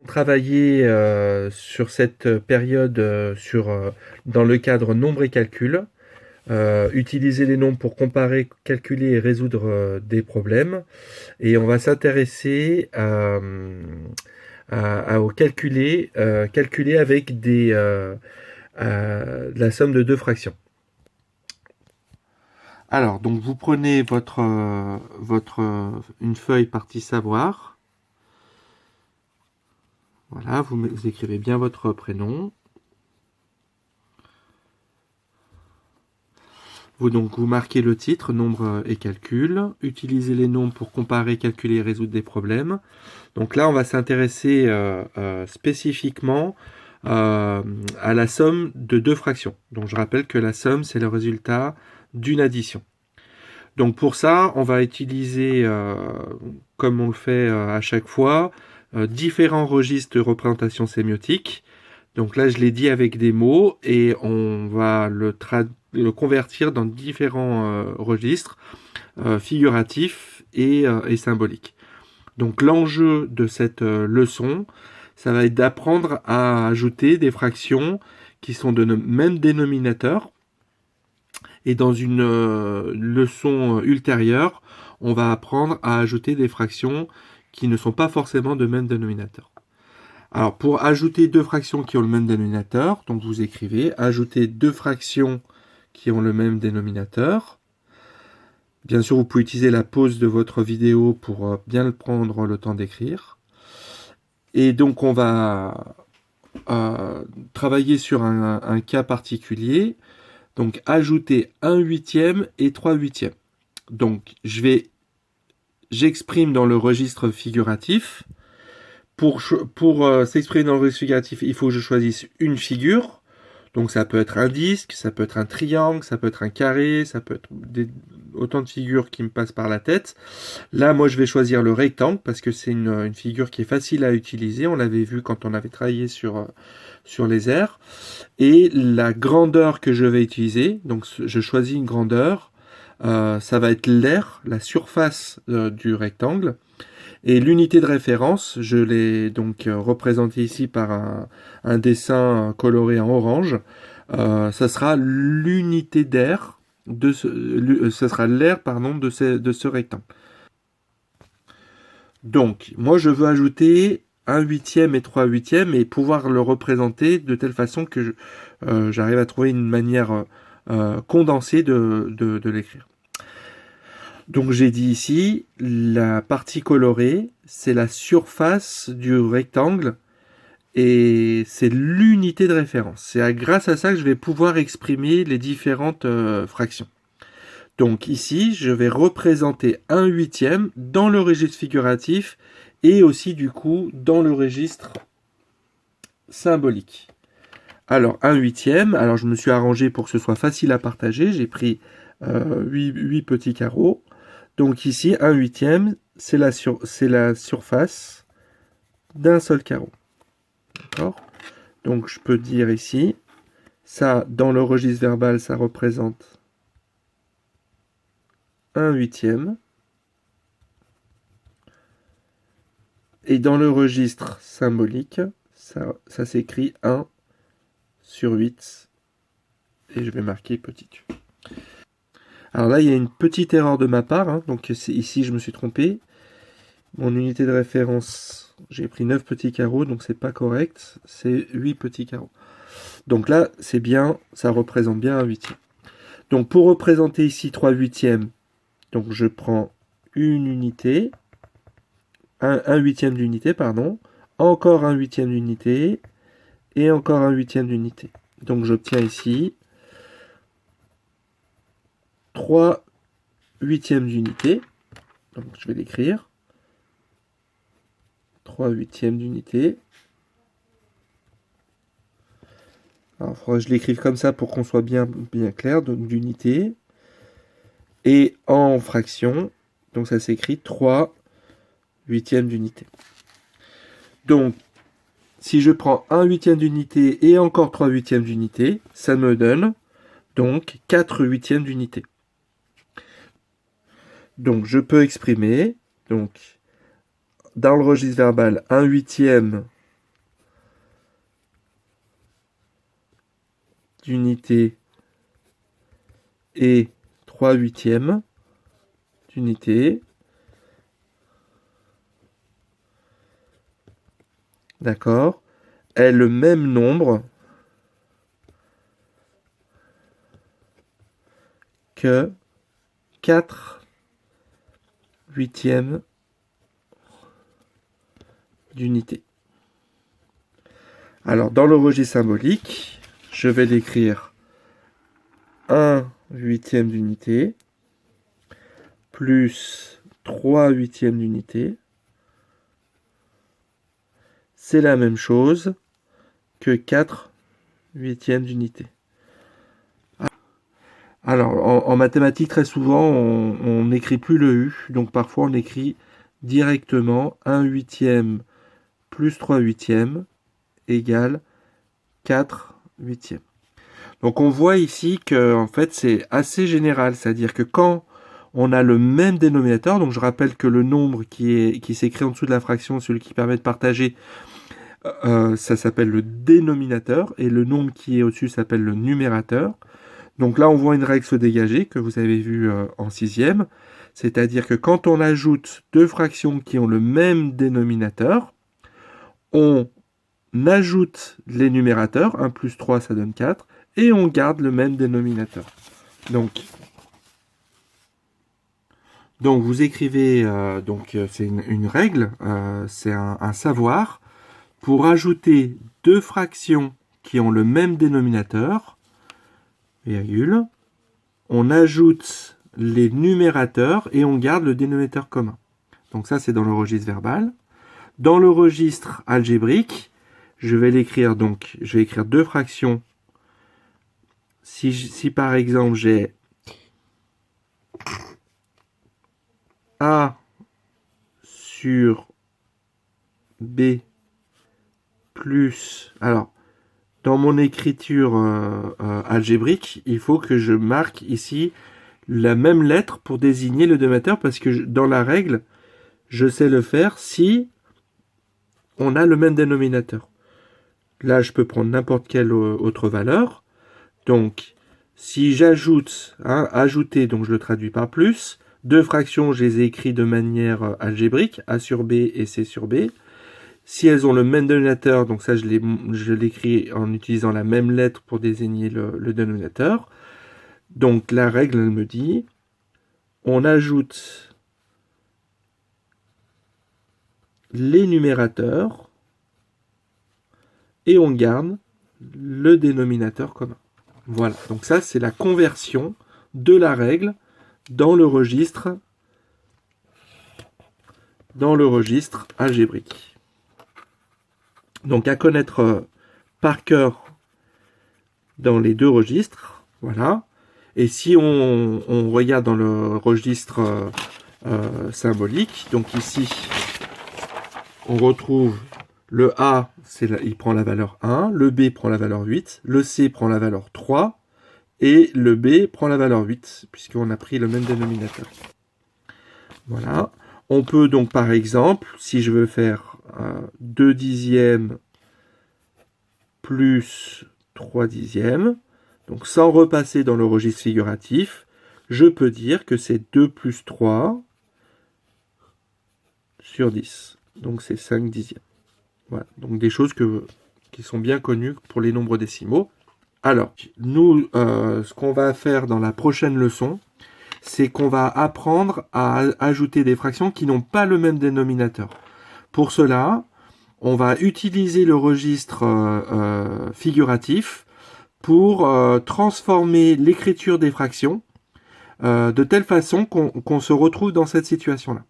travailler sur cette période dans le cadre nombre et calcul. Utiliser les nombres pour comparer, calculer et résoudre des problèmes. Et on va s'intéresser au calculer avec la somme de deux fractions. Alors, donc vous prenez une feuille partie savoir. Voilà, vous écrivez bien votre prénom. Vous marquez le titre, nombre et calcul. Utilisez les nombres pour comparer, calculer et résoudre des problèmes. Donc là, on va s'intéresser spécifiquement à la somme de deux fractions. Donc je rappelle que la somme, c'est le résultat d'une addition. Donc pour ça, on va utiliser, comme on le fait à chaque fois, différents registres de représentation sémiotique. Donc là, je l'ai dit avec des mots et on va le convertir dans différents registres figuratifs et symboliques. Donc l'enjeu de cette leçon, ça va être d'apprendre à ajouter des fractions qui sont de même dénominateur. Et dans une leçon ultérieure, on va apprendre à ajouter des fractions qui ne sont pas forcément de même dénominateur. Alors pour ajouter deux fractions qui ont le même dénominateur, donc vous écrivez ajouter deux fractions qui ont le même dénominateur. Bien sûr, vous pouvez utiliser la pause de votre vidéo pour bien prendre le temps d'écrire. Et donc on va travailler sur un cas particulier. Donc ajouter 1/8 et 3/8. Donc j'exprime dans le registre figuratif. Pour s'exprimer dans le registre figuratif, il faut que je choisisse une figure. Donc ça peut être un disque, ça peut être un triangle, ça peut être un carré, ça peut être autant de figures qui me passent par la tête. Là, moi, je vais choisir le rectangle parce que c'est une figure qui est facile à utiliser. On l'avait vu quand on avait travaillé sur les airs. Et la grandeur que je vais utiliser, donc je choisis une grandeur, ça va être l'aire, la surface du rectangle. Et l'unité de référence, je l'ai donc représentée ici par un dessin coloré en orange. Ça sera l'unité d'air ça sera l'aire de ce rectangle. Donc, moi je veux ajouter 1/8 et 3/8 et pouvoir le représenter de telle façon que j'arrive à trouver une manière condensée de l'écrire. Donc j'ai dit ici, la partie colorée, c'est la surface du rectangle et c'est l'unité de référence. C'est grâce à ça que je vais pouvoir exprimer les différentes fractions. Donc ici, je vais représenter 1/8 dans le registre figuratif et aussi du coup dans le registre symbolique. Alors 1/8, alors je me suis arrangé pour que ce soit facile à partager, j'ai pris 8 petits carreaux. Donc ici, 1/8, c'est la surface d'un seul carreau. D'accord ? Donc je peux dire ici, ça, dans le registre verbal, ça représente 1/8. Et dans le registre symbolique, ça s'écrit 1/8. Et je vais marquer petit u. Alors là, il y a une petite erreur de ma part. Donc ici, je me suis trompé. Mon unité de référence, j'ai pris 9 petits carreaux, donc c'est pas correct. C'est 8 petits carreaux. Donc là, c'est bien, ça représente bien 1/8. Donc pour représenter ici 3/8, donc je prends une unité, 1/8 d'unité, pardon, encore 1/8 d'unité, et encore 1/8 d'unité. Donc j'obtiens ici 3/8 d'unité. Donc je vais l'écrire. 3/8 d'unité. Alors, il faudra que je l'écrive comme ça pour qu'on soit bien clair. Donc d'unité. Et en fraction, donc ça s'écrit 3/8 d'unité. Donc, si je prends 1/8 d'unité et encore 3/8 d'unité, ça me donne donc 4/8 d'unité. Donc je peux exprimer, donc dans le registre verbal, 1/8 d'unité et 3/8 d'unité. D'accord, est le même nombre que 4/8 d'unité. Alors, dans le registre symbolique, je vais l'écrire 1/8 d'unité plus 3/8 d'unité. C'est la même chose que 4/8 d'unité. Alors, en mathématiques, très souvent, on n'écrit plus le U, donc parfois on écrit directement 1/8 plus 3/8 égale 4/8. Donc on voit ici que en fait c'est assez général, c'est-à-dire que quand on a le même dénominateur, donc je rappelle que le nombre qui s'écrit en dessous de la fraction, celui qui permet de partager, ça s'appelle le dénominateur, et le nombre qui est au-dessus s'appelle le numérateur. Donc là on voit une règle se dégager que vous avez vue en 6e, c'est-à-dire que quand on ajoute deux fractions qui ont le même dénominateur, on ajoute les numérateurs, 1 plus 3 ça donne 4, et on garde le même dénominateur. Donc vous écrivez, c'est une règle, c'est un savoir, pour ajouter deux fractions qui ont le même dénominateur, virgule, on ajoute les numérateurs et on garde le dénominateur commun. Donc ça c'est dans le registre verbal. Dans le registre algébrique, je vais l'écrire, donc je vais écrire deux fractions. Si par exemple j'ai A sur B plus... Alors, dans mon écriture algébrique, il faut que je marque ici la même lettre pour désigner le dénominateur, parce que dans la règle, je sais le faire si on a le même dénominateur. Là, je peux prendre n'importe quelle autre valeur. Donc, si j'ajoute, ajouter, donc je le traduis par plus. Deux fractions, je les ai écrites de manière algébrique, A sur B et C sur B. Si elles ont le même dénominateur, donc ça je l'écris en utilisant la même lettre pour désigner le dénominateur. Donc la règle, elle me dit, on ajoute les numérateurs et on garde le dénominateur commun. Voilà, donc ça c'est la conversion de la règle dans le registre algébrique. Donc à connaître par cœur dans les deux registres, voilà. Et si on regarde dans le registre symbolique, donc ici on retrouve le A, il prend la valeur 1, le B prend la valeur 8, le C prend la valeur 3, et le B prend la valeur 8, puisqu'on a pris le même dénominateur. Voilà. On peut donc par exemple, si je veux faire 2 dixièmes plus 3 dixièmes, donc sans repasser dans le registre figuratif, je peux dire que c'est 2 plus 3 sur 10. Donc c'est 5 dixièmes. Voilà, donc des choses qui sont bien connues pour les nombres décimaux. Alors, nous, ce qu'on va faire dans la prochaine leçon, c'est qu'on va apprendre à ajouter des fractions qui n'ont pas le même dénominateur. Pour cela, on va utiliser le registre figuratif pour transformer l'écriture des fractions de telle façon qu'on se retrouve dans cette situation-là.